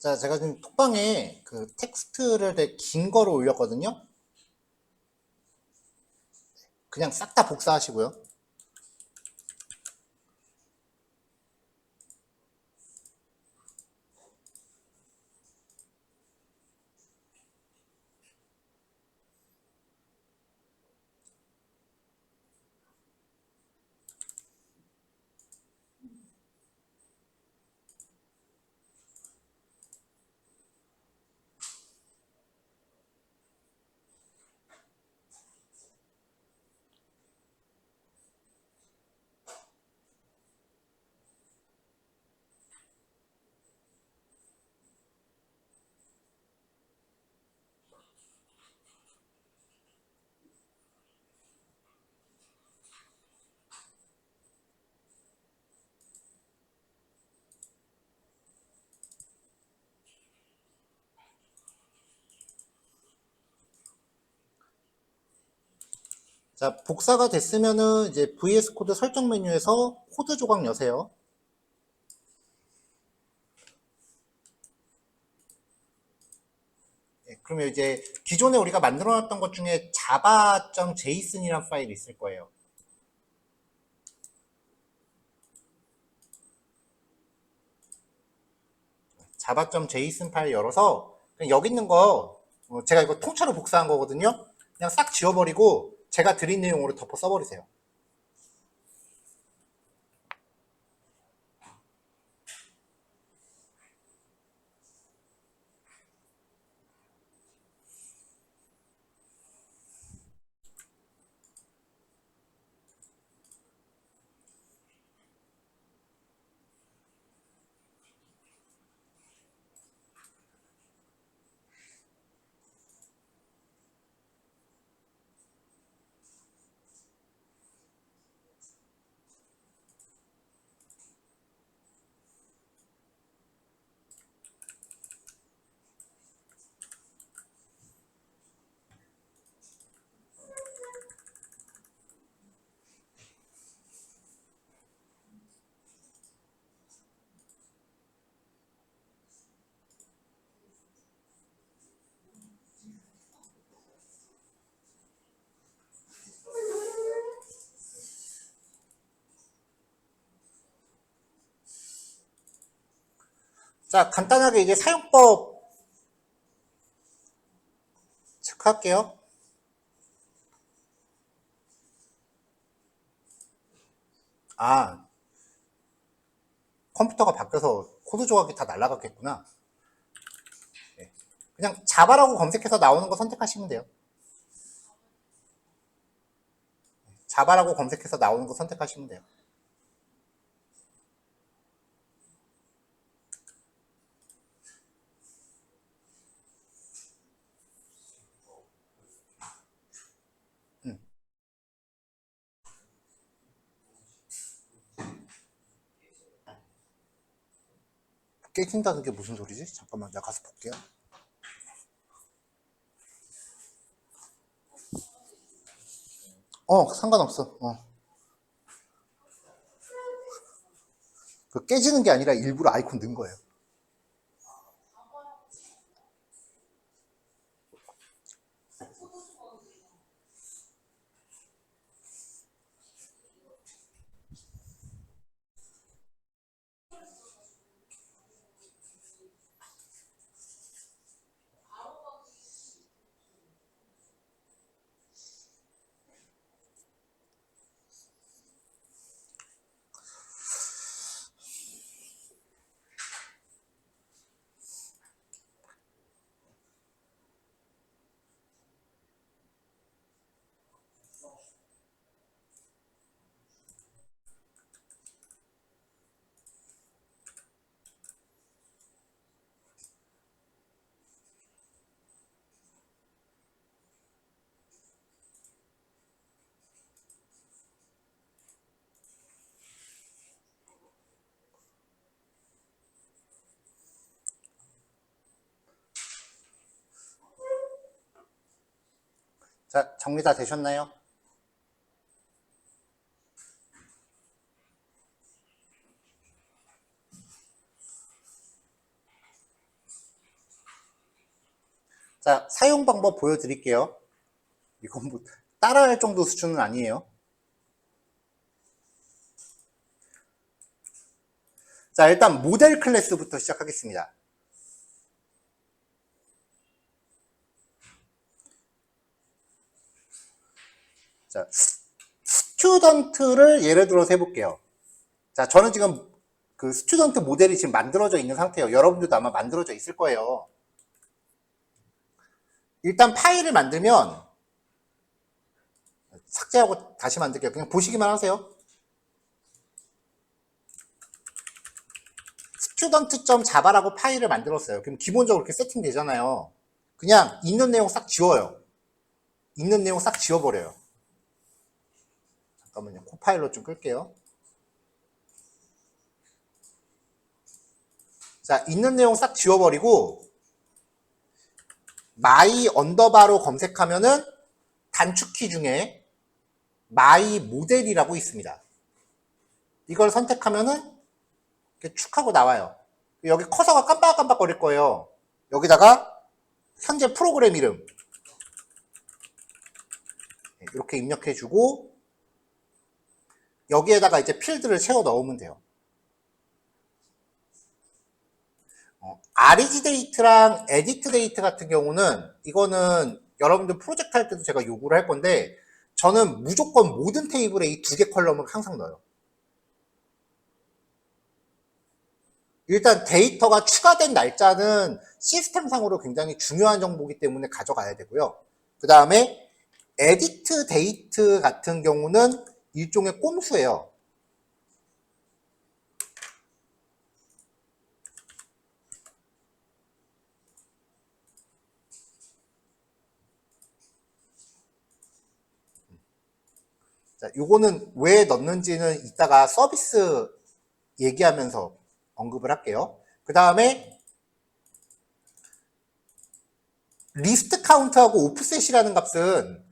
자, 제가 지금 톡방에 그 텍스트를 되게 긴 거를 올렸거든요. 그냥 싹 다 복사하시고요. 자, 복사가 됐으면은 이제 VS 코드 설정 메뉴에서 코드 조각 여세요. 네, 그러면 이제 기존에 우리가 만들어 놨던 것 중에 java.json이라는 파일이 있을 거예요. java.json 파일 열어서 그냥 여기 있는 거 제가 이거 통째로 복사한 거거든요. 그냥 싹 지워버리고 제가 드린 내용으로 덮어 써버리세요. 자, 간단하게 이제 사용법 체크할게요. 아, 컴퓨터가 바뀌어서 코드 조각이 다 날아갔겠구나. 네. 그냥 자바라고 검색해서 나오는 거 선택하시면 돼요. 자바라고 검색해서 나오는 거 선택하시면 돼요. 깨진다는 게 무슨 소리지? 잠깐만, 내가 가서 볼게요. 상관없어. 그 깨지는 게 아니라 일부러 아이콘 넣은 거예요. 자, 정리 다 되셨나요? 자, 사용 방법 보여드릴게요. 이건 뭐 따라할 정도 수준은 아니에요. 자, 일단 모델 클래스부터 시작하겠습니다. 자, 스튜던트를 예를 들어서 해볼게요. 자, 저는 지금 그 스튜던트 모델이 지금 만들어져 있는 상태예요. 여러분들도 아마 만들어져 있을 거예요. 일단 파일을 만들면 삭제하고 다시 만들게요. 그냥 보시기만 하세요. student.java라고 파일을 만들었어요. 그럼 기본적으로 이렇게 세팅되잖아요. 그냥 있는 내용 싹 지워요. 있는 내용 싹 지워버려요. 잠깐만요. 코파일럿 좀 끌게요. 자, 있는 내용 싹 지워버리고 my 언더바로 검색하면은 단축키 중에 my 모델이라고 있습니다. 이걸 선택하면은 이렇게 축 하고 나와요. 여기 커서가 깜빡깜빡 거릴 거예요. 여기다가 현재 프로그램 이름 이렇게 입력해주고 여기에다가 이제 필드를 채워 넣으면 돼요. REG 데이트랑 에디트 데이트 같은 경우는 이거는 여러분들 프로젝트 할 때도 제가 요구를 할 건데 저는 무조건 모든 테이블에 이 두 개 컬럼을 항상 넣어요. 일단 데이터가 추가된 날짜는 시스템상으로 굉장히 중요한 정보이기 때문에 가져가야 되고요. 그 다음에 에디트 데이트 같은 경우는 일종의 꼼수예요. 자, 요거는 왜 넣는지는 이따가 서비스 얘기하면서 언급을 할게요. 그 다음에 리스트 카운트하고 오프셋이라는 값은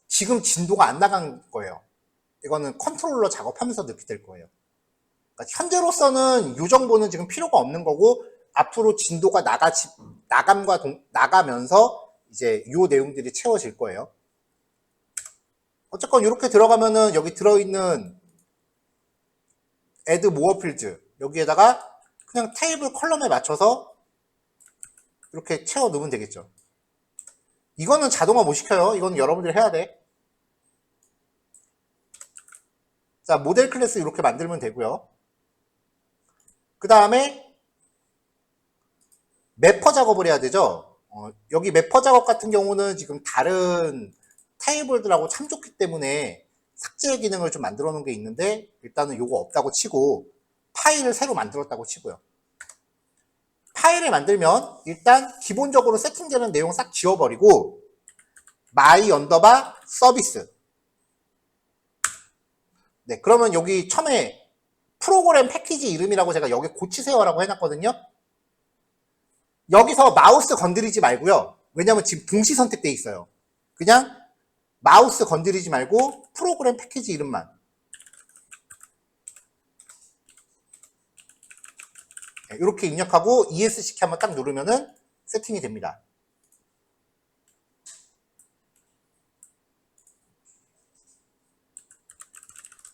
지금 진도가 안 나간 거예요. 이거는 컨트롤러 작업하면서 넣게 될 거예요. 그러니까 현재로서는 이 정보는 지금 필요가 없는 거고 앞으로 진도가 나가면서 이제 이 내용들이 채워질 거예요. 어쨌건 이렇게 들어가면은 여기 들어있는 add more fields 여기에다가 그냥 테이블 컬럼에 맞춰서 이렇게 채워 넣으면 되겠죠. 이거는 자동화 못 시켜요. 이거는 여러분들이 해야 돼. 자, 모델 클래스 이렇게 만들면 되고요. 그 다음에 매퍼 작업을 해야 되죠. 여기 매퍼 작업 같은 경우는 지금 다른 테이블들하고 참 좋기 때문에 삭제 기능을 좀 만들어 놓은 게 있는데 일단은 요거 없다고 치고 파일을 새로 만들었다고 치고요. 파일을 만들면 일단 기본적으로 세팅되는 내용 싹 지워버리고 my 언더바 서비스. 네, 그러면 여기 처음에 프로그램 패키지 이름이라고 제가 여기 고치세요라고 해놨거든요. 여기서 마우스 건드리지 말고요. 왜냐면 지금 동시 선택돼 있어요. 그냥 마우스 건드리지 말고 프로그램 패키지 이름만. 네, 이렇게 입력하고 ESC 키 한번 딱 누르면은 세팅이 됩니다.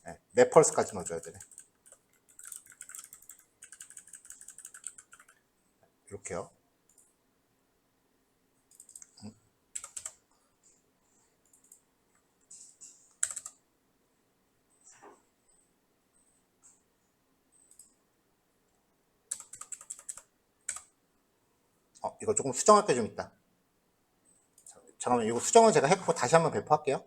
네, 매펄스까지 넣어줘야 되네. 이렇게요. 이거 조금 수정할 게 좀 있다. 잠깐만, 이거 수정은 제가 했고 다시 한번 배포할게요.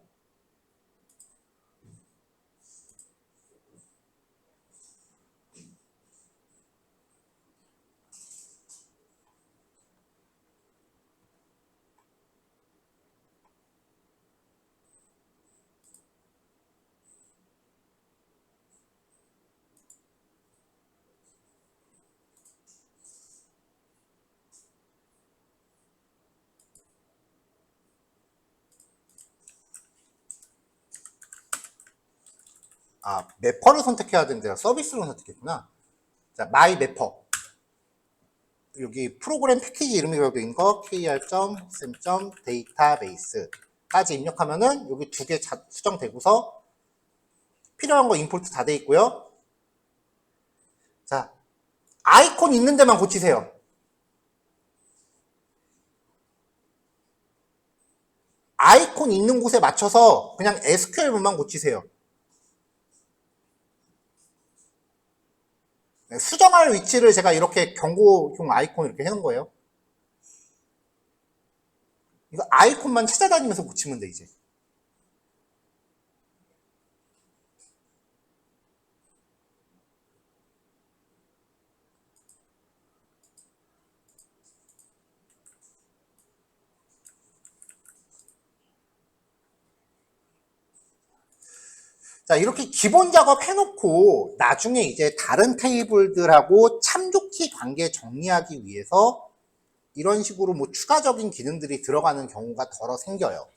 매퍼를 선택해야 되는데 서비스로 선택했구나. 자, 마이 매퍼. 여기 프로그램 패키지 이름이라고 되어 있는 거 kr.sem.database까지 입력하면은 여기 두 개 수정되고서 필요한 거 임포트 다 돼 있고요. 자, 아이콘 있는 데만 고치세요. 아이콘 있는 곳에 맞춰서 그냥 SQL문만 고치세요. 수정할 위치를 제가 이렇게 경고용 아이콘 이렇게 해놓은 거예요. 이거 아이콘만 찾아다니면서 고치면 돼, 이제. 자, 이렇게 기본 작업 해놓고 나중에 이제 다른 테이블들하고 참조키 관계 정리하기 위해서 이런 식으로 뭐 추가적인 기능들이 들어가는 경우가 덜어 생겨요.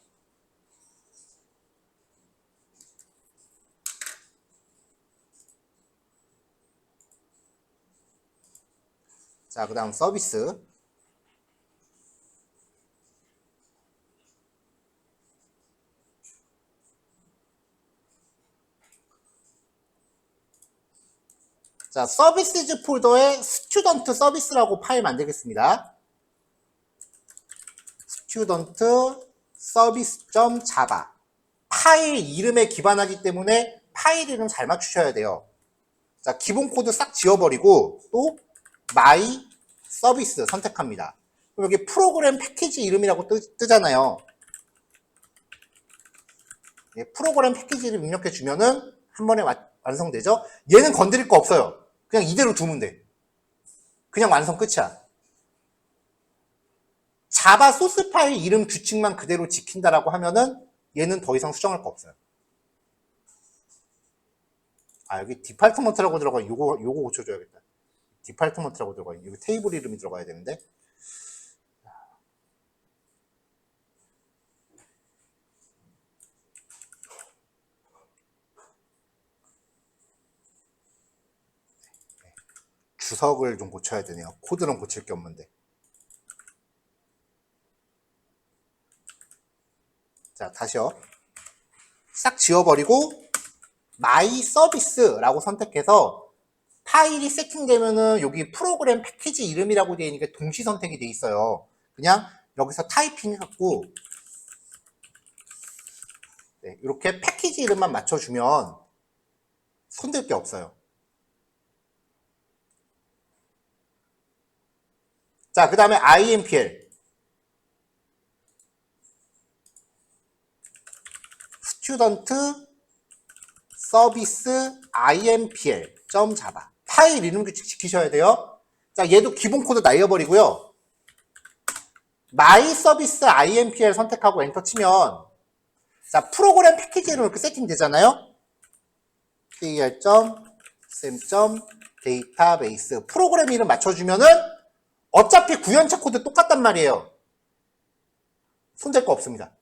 자, 그 다음 서비스. 자, 서비스즈 폴더에 스튜던트 서비스라고 파일 만들겠습니다. 스튜던트 서비스.java. 파일 이름에 기반하기 때문에 파일 이름 잘 맞추셔야 돼요. 자, 기본 코드 싹 지워버리고 또 my 서비스 선택합니다. 그럼 여기 프로그램 패키지 이름이라고 뜨잖아요. 프로그램 패키지 이름 입력해 주면은 한 번에 완성되죠. 얘는 건드릴 거 없어요. 그냥 이대로 두면 돼. 그냥 완성 끝이야. 자바 소스 파일 이름 규칙만 그대로 지킨다라고 하면은 얘는 더 이상 수정할 거 없어요. 아, 여기 디팔트먼트라고 들어가. 요거 고쳐줘야겠다. 디팔트먼트라고 들어가. 여기 테이블 이름이 들어가야 되는데. 주석을 좀 고쳐야 되네요. 코드는 고칠 게 없는데. 자, 다시요. 싹 지워버리고 my service라고 선택해서 파일이 세팅되면은 여기 프로그램 패키지 이름이라고 되어 있는 게 동시 선택이 돼 있어요. 그냥 여기서 타이핑 해갖고 네, 이렇게 패키지 이름만 맞춰주면 손댈 게 없어요. 자, 그 다음에 IMPL 스튜던트 서비스 IMPL.java 파일 이름 규칙 지키셔야 돼요. 자, 얘도 기본 코드 날려버리고요. my 서비스 IMPL 선택하고 엔터 치면 자, 프로그램 패키지 이름 이렇게 세팅되잖아요. kr.sem.database 프로그램 이름 맞춰주면은 어차피 구현체 코드 똑같단 말이에요. 손댈 거 없습니다.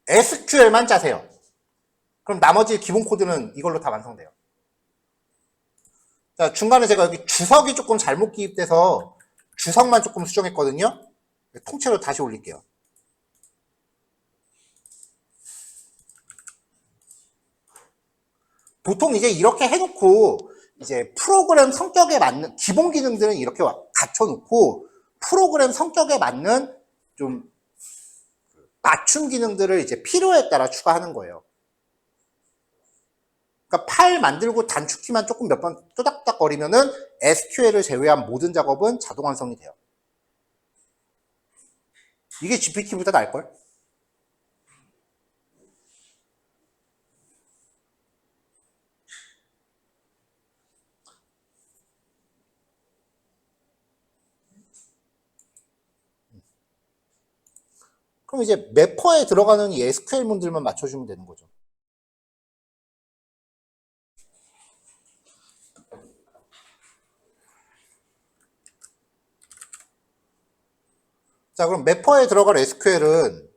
SQL만 짜세요. 그럼 나머지 기본 코드는 이걸로 다 완성돼요. 자, 중간에 제가 여기 주석이 조금 잘못 기입돼서 주석만 조금 수정했거든요. 통째로 다시 올릴게요. 보통 이제 이렇게 해놓고 이제 프로그램 성격에 맞는 기본 기능들은 이렇게 갖춰놓고 프로그램 성격에 맞는 좀 맞춤 기능들을 이제 필요에 따라 추가하는 거예요. 그러니까 파일 만들고 단축키만 조금 몇 번 또닥또닥 거리면은 SQL을 제외한 모든 작업은 자동 완성이 돼요. 이게 GPT보다 나을걸? 그럼 이제 매퍼에 들어가는 이 SQL문들만 맞춰주면 되는 거죠. 자, 그럼 매퍼에 들어갈 SQL은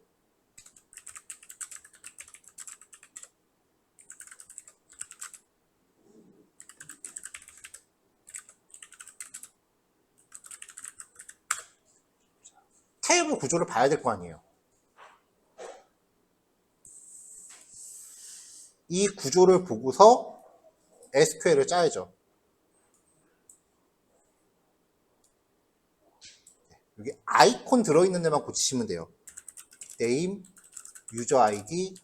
테이블 구조를 봐야 될 거 아니에요. 이 구조를 보고서 SQL을 짜야죠. 여기 아이콘 들어있는 데만 고치시면 돼요. name, user id,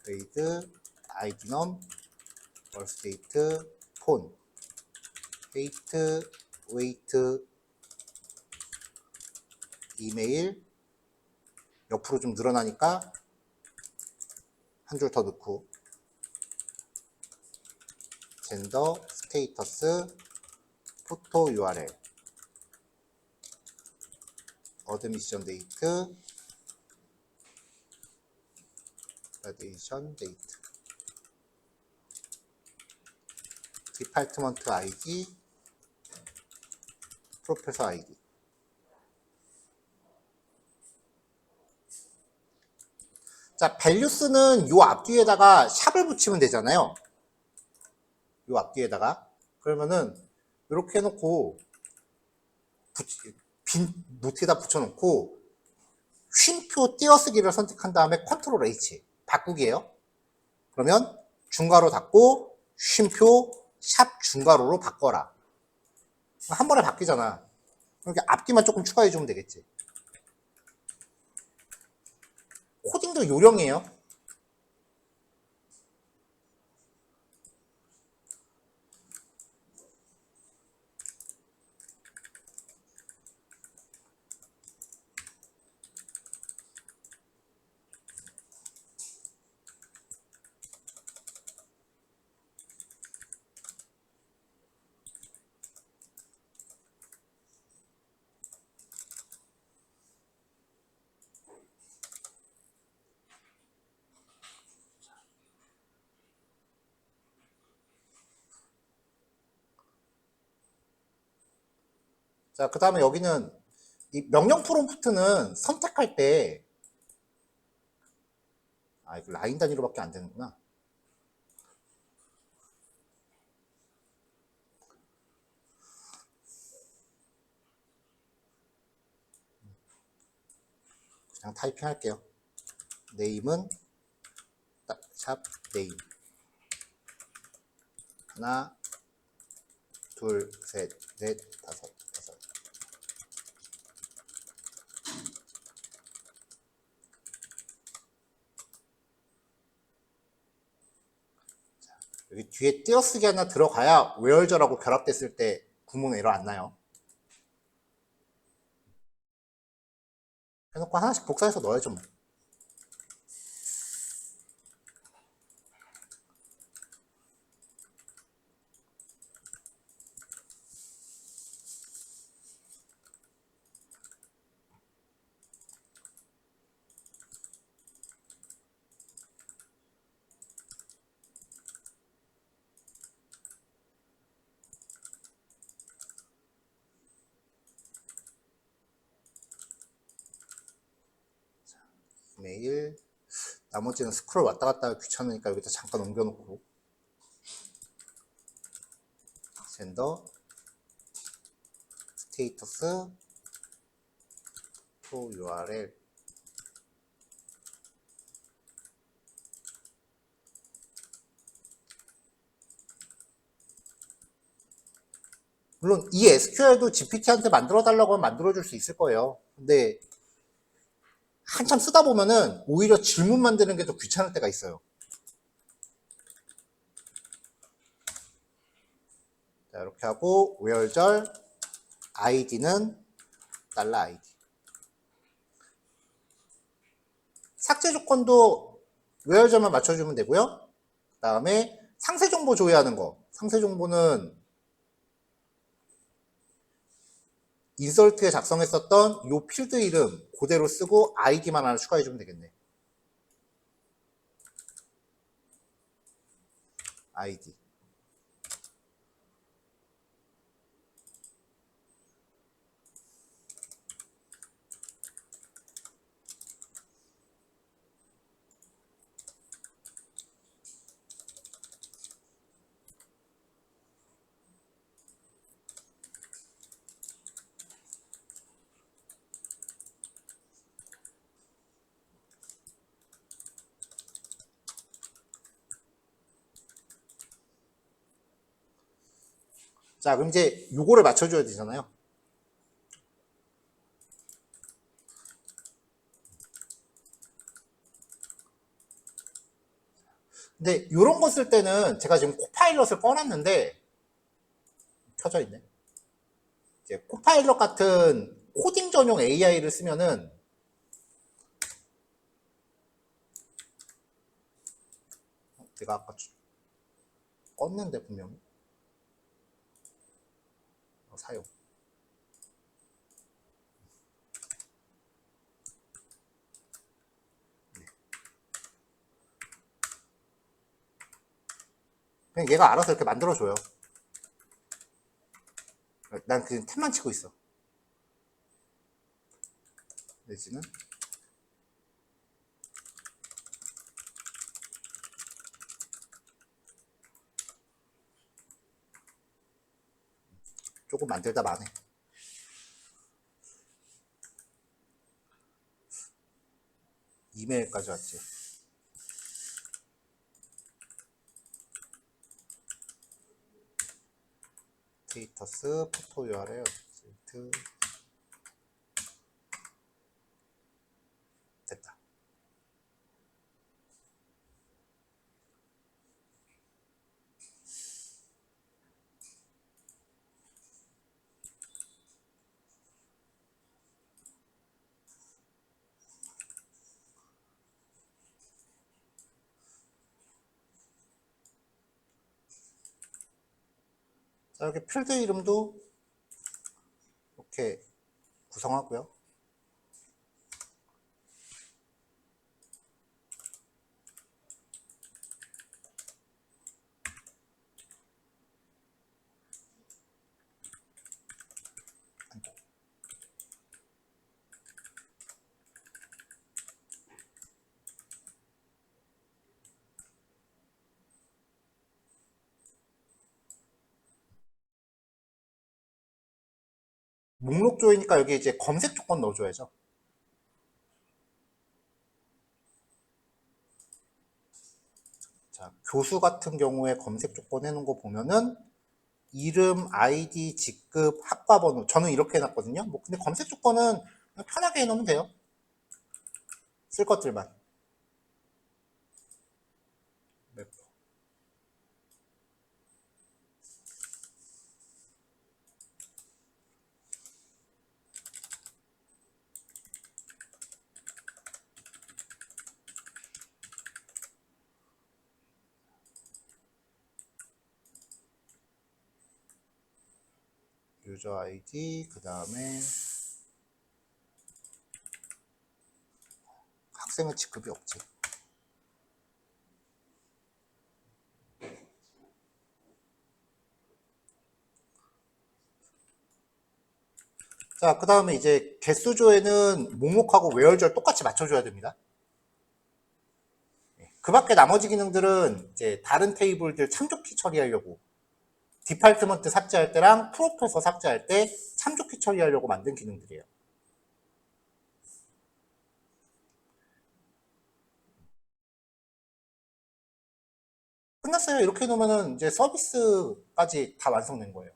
grade, id num, birthdate, phone, date, weight, 이메일, 옆으로 좀 늘어나니까 한 줄 더 넣고, 젠더, 스테이터스, 포토 URL, 어드미션 데이트, 그라데이션 데이트, 디파트먼트 ID, 프로페서 ID. 자, 밸류스는 요 앞뒤에다가 샵을 붙이면 되잖아요. 요 앞뒤에다가. 그러면은 이렇게 해놓고 빈 노트에다 붙여놓고 쉼표 띄어쓰기를 선택한 다음에 컨트롤 H 바꾸기예요. 그러면 중괄호 닫고 쉼표 샵 중괄호로 바꿔라. 한 번에 바뀌잖아. 이렇게 앞뒤만 조금 추가해주면 되겠지. 코딩도 요령이에요. 자, 그 다음에 여기는 이 명령 프롬프트는 선택할 때, 이거 라인 단위로밖에 안 되는구나. 그냥 타이핑 할게요. 네임은 샵 네임. 하나, 둘, 셋, 넷, 다섯. 여기 뒤에 띄어쓰기 하나 들어가야 웨얼저라고 결합됐을 때 구문 에러 안 나요. 해놓고 하나씩 복사해서 넣어야죠 뭐. 메일, 나머지는 스크롤 왔다 갔다 귀찮으니까 여기다 잠깐 옮겨놓고, 젠더, 스테이터스, 또 URL, 물론 이 SQL도 GPT한테 만들어 달라고 하면 만들어줄 수 있을 거예요. 근데 한참 쓰다 보면은 오히려 질문 만드는 게 더 귀찮을 때가 있어요. 자, 이렇게 하고 where절 id는 $id. 삭제 조건도 where절만 맞춰주면 되고요. 그 다음에 상세 정보 조회하는 거. 상세 정보는 인설트에 작성했었던 요 필드 이름 그대로 쓰고 아이디만 하나 추가해주면 되겠네. 아이디. 자, 그럼 이제 요거를 맞춰줘야 되잖아요. 근데 요런 거 쓸 때는 제가 지금 코파일럿을 꺼놨는데 켜져 있네. 이제 코파일럿 같은 코딩 전용 AI를 쓰면은 내가 아까 껐는데 분명히 사용. 그냥 얘가 알아서 이렇게 만들어줘요. 난 그냥 탭만 치고 있어. 내지는 조금 만들다 마네. 이메일까지 왔지. 스테이터스 포토 URL 됐다. 자, 이렇게 필드 이름도 이렇게 구성하고요. 목록 조이니까 여기 이제 검색 조건 넣어줘야죠. 자, 교수 같은 경우에 검색 조건 해놓은 거 보면은 이름, 아이디, 직급, 학과 번호. 저는 이렇게 해놨거든요. 뭐 근데 검색 조건은 그냥 편하게 해놓으면 돼요. 쓸 것들만. 유저 아이디, 그 다음에 학생은 직급이 없지. 자, 그 다음에 이제 개수조에는 목록하고 외열절 똑같이 맞춰줘야 됩니다. 그 밖에 나머지 기능들은 이제 다른 테이블들 참조키 처리하려고 디팔트먼트 삭제할 때랑 프로페서 삭제할 때 참조키 처리하려고 만든 기능들이에요. 끝났어요. 이렇게 해놓으면 이제 서비스까지 다 완성된 거예요.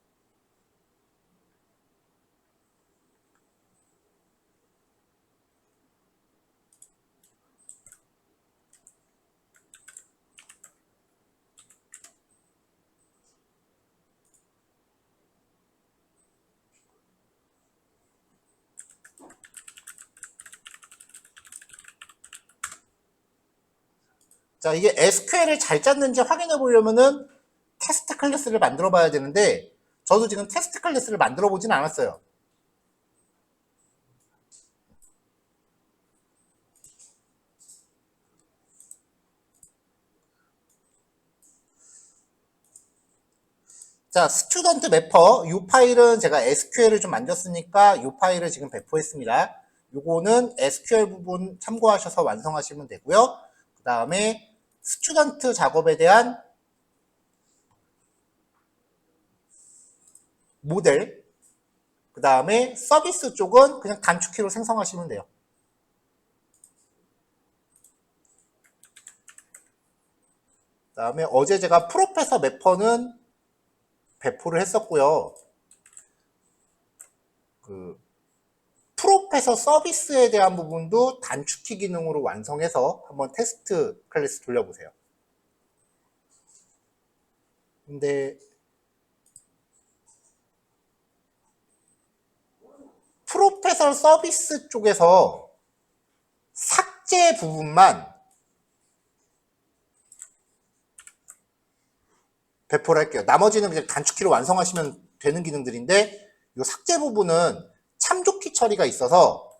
자, 이게 SQL을 잘 짰는지 확인해 보려면은 테스트 클래스를 만들어 봐야 되는데 저도 지금 테스트 클래스를 만들어 보진 않았어요. 자, 스튜던트 매퍼 이 파일은 제가 SQL을 좀 만졌으니까 이 파일을 지금 배포했습니다. 요거는 SQL 부분 참고하셔서 완성하시면 되고요. 그 다음에 스튜던트 작업에 대한 모델, 그 다음에 서비스 쪽은 그냥 단축키로 생성하시면 돼요. 그 다음에 어제 제가 프로페서 매퍼는 배포를 했었고요. 그 프로페서 서비스에 대한 부분도 단축키 기능으로 완성해서 한번 테스트 클래스 돌려보세요. 근데 프로페서 서비스 쪽에서 삭제 부분만 배포를 할게요. 나머지는 그냥 단축키로 완성하시면 되는 기능들인데 이 삭제 부분은 참조키 처리가 있어서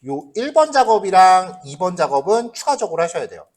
요 1번 작업이랑 2번 작업은 추가적으로 하셔야 돼요.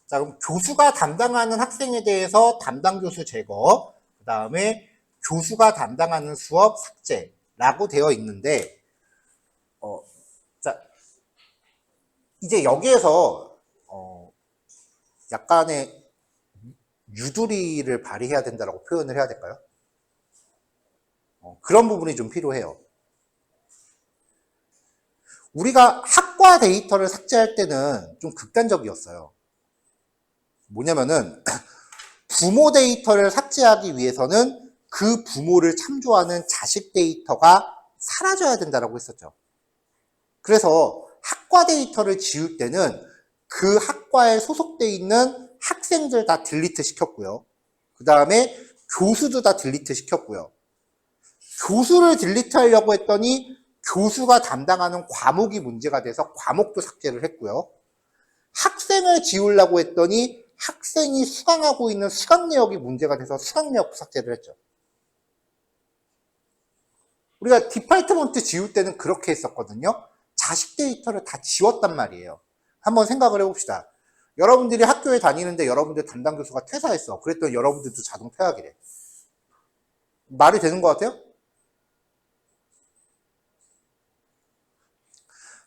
자, 그럼 교수가 담당하는 학생에 대해서 담당 교수 제거, 그 다음에 교수가 담당하는 수업 삭제라고 되어 있는데, 자, 이제 여기에서, 약간의 유두리를 발휘해야 된다고 표현을 해야 될까요? 그런 부분이 좀 필요해요. 우리가 학과 데이터를 삭제할 때는 좀 극단적이었어요. 뭐냐면은 부모 데이터를 삭제하기 위해서는 그 부모를 참조하는 자식 데이터가 사라져야 된다고 했었죠. 그래서 학과 데이터를 지울 때는 그 학과에 소속돼 있는 학생들 다 딜리트 시켰고요. 그 다음에 교수도 다 딜리트 시켰고요. 교수를 딜리트 하려고 했더니 교수가 담당하는 과목이 문제가 돼서 과목도 삭제를 했고요. 학생을 지우려고 했더니 학생이 수강하고 있는 수강 내역이 문제가 돼서 수강 내역도 삭제를 했죠. 우리가 디파트먼트 지울 때는 그렇게 했었거든요. 자식 데이터를 다 지웠단 말이에요. 한번 생각을 해봅시다. 여러분들이 학교에 다니는데 여러분들 담당 교수가 퇴사했어. 그랬더니 여러분들도 자동 퇴학이래. 말이 되는 것 같아요?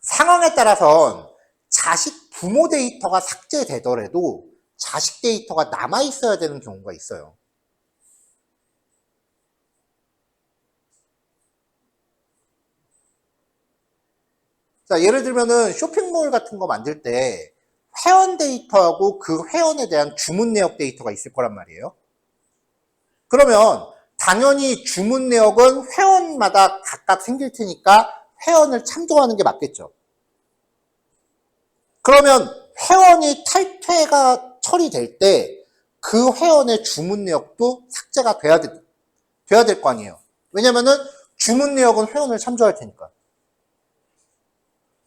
상황에 따라선 자식 부모 데이터가 삭제되더라도 자식 데이터가 남아있어야 되는 경우가 있어요. 자, 예를 들면은 쇼핑몰 같은 거 만들 때 회원 데이터하고 그 회원에 대한 주문 내역 데이터가 있을 거란 말이에요. 그러면 당연히 주문 내역은 회원마다 각각 생길 테니까 회원을 참조하는 게 맞겠죠. 그러면 회원이 탈퇴가 처리될 때 그 회원의 주문 내역도 삭제가 돼야 될 거 아니에요. 왜냐면은 주문 내역은 회원을 참조할 테니까.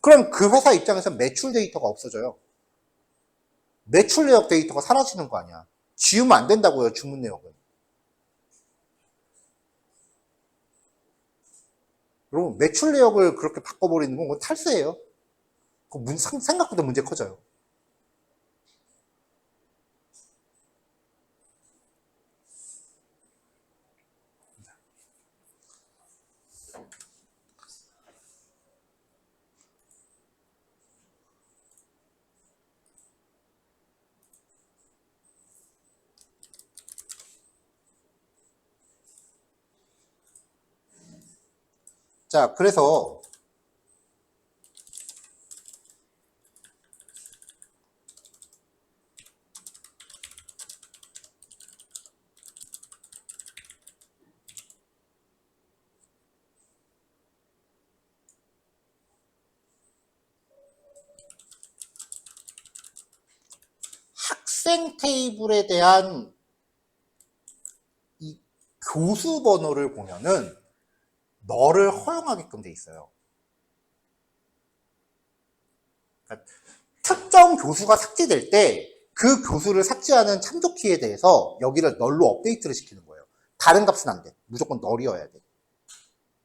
그럼 그 회사 입장에서 매출 데이터가 없어져요. 매출 내역 데이터가 사라지는 거 아니야. 지우면 안 된다고요, 주문 내역은. 여러분, 매출 내역을 그렇게 바꿔버리는 건 그건 탈세예요. 생각보다 문제 커져요. 자, 그래서 학생 테이블에 대한 이 교수 번호를 보면은 너를 허용하게끔 돼 있어요. 그러니까 특정 교수가 삭제될 때 그 교수를 삭제하는 참조키에 대해서 여기를 널로 업데이트를 시키는 거예요. 다른 값은 안 돼. 무조건 널이어야 돼.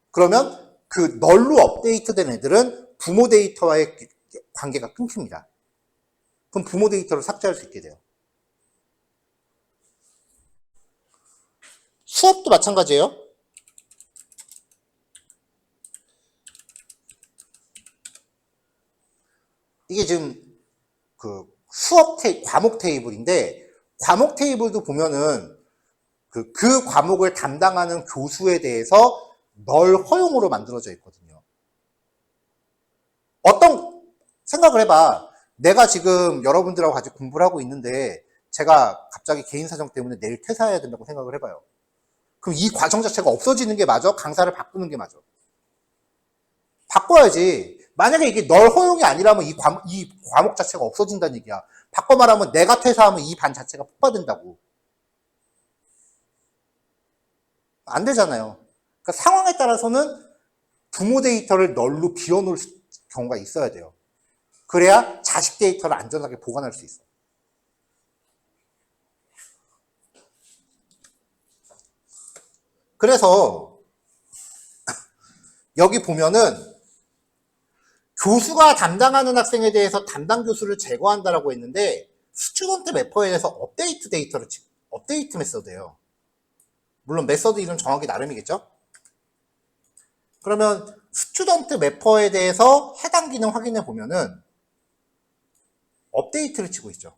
그러면 그 널로 업데이트된 애들은 부모 데이터와의 관계가 끊깁니다. 그럼 부모 데이터를 삭제할 수 있게 돼요. 수업도 마찬가지예요. 이게 지금 그 과목 테이블인데, 과목 테이블도 보면은 그 과목을 담당하는 교수에 대해서 널 허용으로 만들어져 있거든요. 어떤 생각을 해봐. 내가 지금 여러분들하고 같이 공부를 하고 있는데 제가 갑자기 개인 사정 때문에 내일 퇴사해야 된다고 생각을 해봐요. 그럼 이 과정 자체가 없어지는 게 맞아? 강사를 바꾸는 게 맞아? 바꿔야지. 만약에 이게 널 허용이 아니라면 이 과목 자체가 없어진다는 얘기야. 바꿔 말하면 내가 퇴사하면 이 반 자체가 폭파된다고. 안 되잖아요. 그러니까 상황에 따라서는 부모 데이터를 널로 비워놓을 경우가 있어야 돼요. 그래야 자식 데이터를 안전하게 보관할 수 있어. 그래서 여기 보면은 교수가 담당하는 학생에 대해서 담당 교수를 제거한다라고 했는데, 스튜던트 매퍼에 대해서 업데이트 메서드예요. 물론 메서드 이름 정하기 나름이겠죠? 그러면 스튜던트 매퍼에 대해서 해당 기능 확인해 보면은 업데이트를 치고 있죠.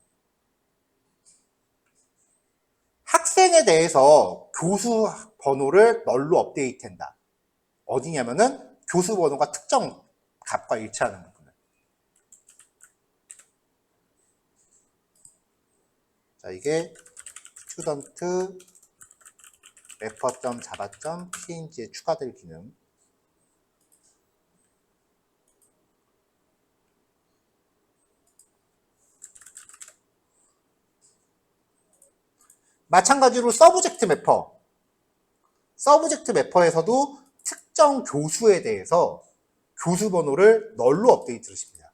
학생에 대해서 교수 번호를 널로 업데이트한다. 어디냐면은 교수 번호가 특정 값과 일치하는 부분. 자, 이게 스튜던트 래퍼.java.png에 추가될 기능. 마찬가지로 서브젝트 매퍼에서도 특정 교수에 대해서 교수 번호를 널로 업데이트를 시킵니다.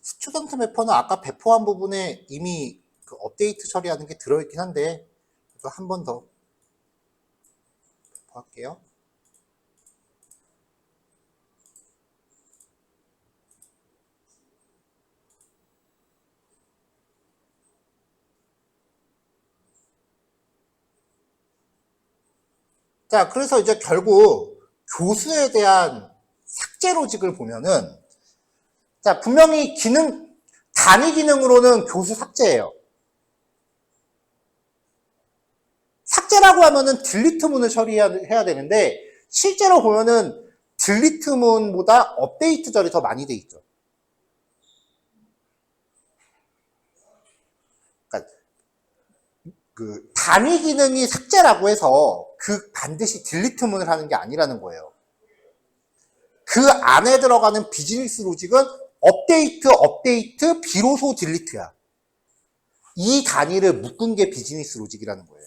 스튜던트 매퍼는 아까 배포한 부분에 이미 그 업데이트 처리하는 게 들어있긴 한데, 이거 한 번 더 배포할게요. 자, 그래서 이제 결국 교수에 대한 삭제 로직을 보면은, 자, 분명히 단위 기능으로는 교수 삭제예요. 삭제라고 하면은 딜리트문을 처리해야 되는데, 실제로 보면은 딜리트문보다 업데이트 절이 더 많이 돼 있죠. 그러니까 그 단위 기능이 삭제라고 해서 반드시 딜리트문을 하는 게 아니라는 거예요. 그 안에 들어가는 비즈니스 로직은 업데이트, 비로소 딜리트야. 이 단위를 묶은 게 비즈니스 로직이라는 거예요.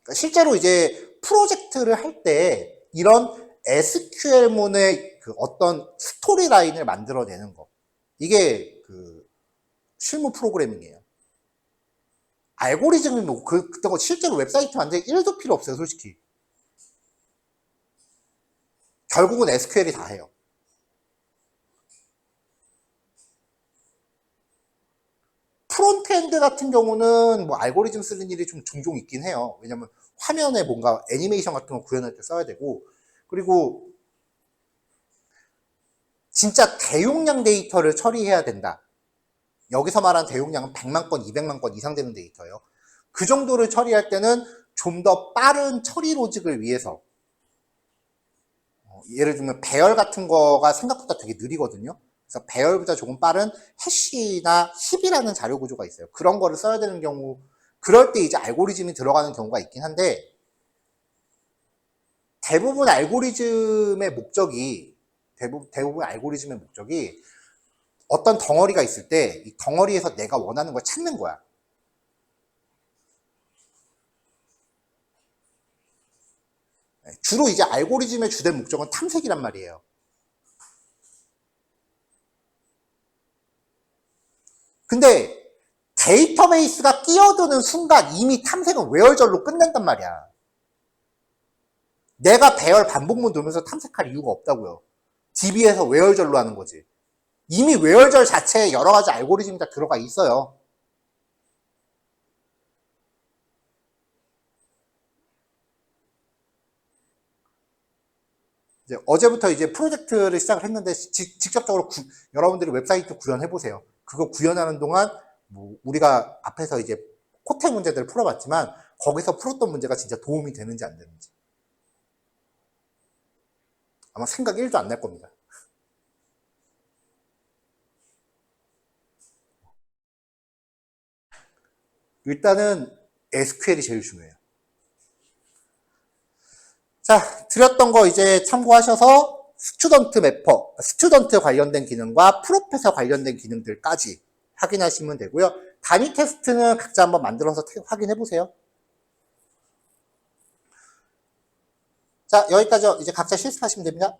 그러니까 실제로 이제 프로젝트를 할 때 이런 SQL문의 그 어떤 스토리 라인을 만들어내는 거. 이게 그 실무 프로그래밍이에요. 알고리즘이 뭐, 그때 실제로 웹사이트 만들기 1도 필요 없어요, 솔직히. 결국은 SQL이 다 해요. 프론트엔드 같은 경우는 뭐 알고리즘 쓰는 일이 좀 종종 있긴 해요. 왜냐면 화면에 뭔가 애니메이션 같은 거 구현할 때 써야 되고, 그리고 진짜 대용량 데이터를 처리해야 된다. 여기서 말하는 대용량은 100만 건, 200만 건 이상 되는 데이터예요. 그 정도를 처리할 때는 좀 더 빠른 처리 로직을 위해서, 예를 들면 배열 같은 거가 생각보다 되게 느리거든요. 그래서 배열보다 조금 빠른 해시나 힙이라는 자료 구조가 있어요. 그런 거를 써야 되는 경우, 그럴 때 이제 알고리즘이 들어가는 경우가 있긴 한데, 대부분 알고리즘의 목적이 어떤 덩어리가 있을 때 이 덩어리에서 내가 원하는 걸 찾는 거야. 주로 이제 알고리즘의 주된 목적은 탐색이란 말이에요. 근데 데이터베이스가 끼어드는 순간 이미 탐색은 외열절로 끝낸단 말이야. 내가 배열 반복문 돌면서 탐색할 이유가 없다고요. DB에서 외열절로 하는 거지. 이미 외열절 자체에 여러 가지 알고리즘이 다 들어가 있어요. 이제 어제부터 이제 프로젝트를 시작을 했는데 직접적으로 여러분들이 웹사이트 구현해 보세요. 그거 구현하는 동안 뭐 우리가 앞에서 이제 코테 문제들을 풀어봤지만 거기서 풀었던 문제가 진짜 도움이 되는지 안 되는지 아마 생각 1도 안 날 겁니다. 일단은 SQL이 제일 중요해요. 자, 드렸던 거 이제 참고하셔서 스튜던트 매퍼, 스튜던트 관련된 기능과 프로페서 관련된 기능들까지 확인하시면 되고요. 단위 테스트는 각자 한번 만들어서 확인해 보세요. 자, 여기까지 이제 각자 실습하시면 됩니다.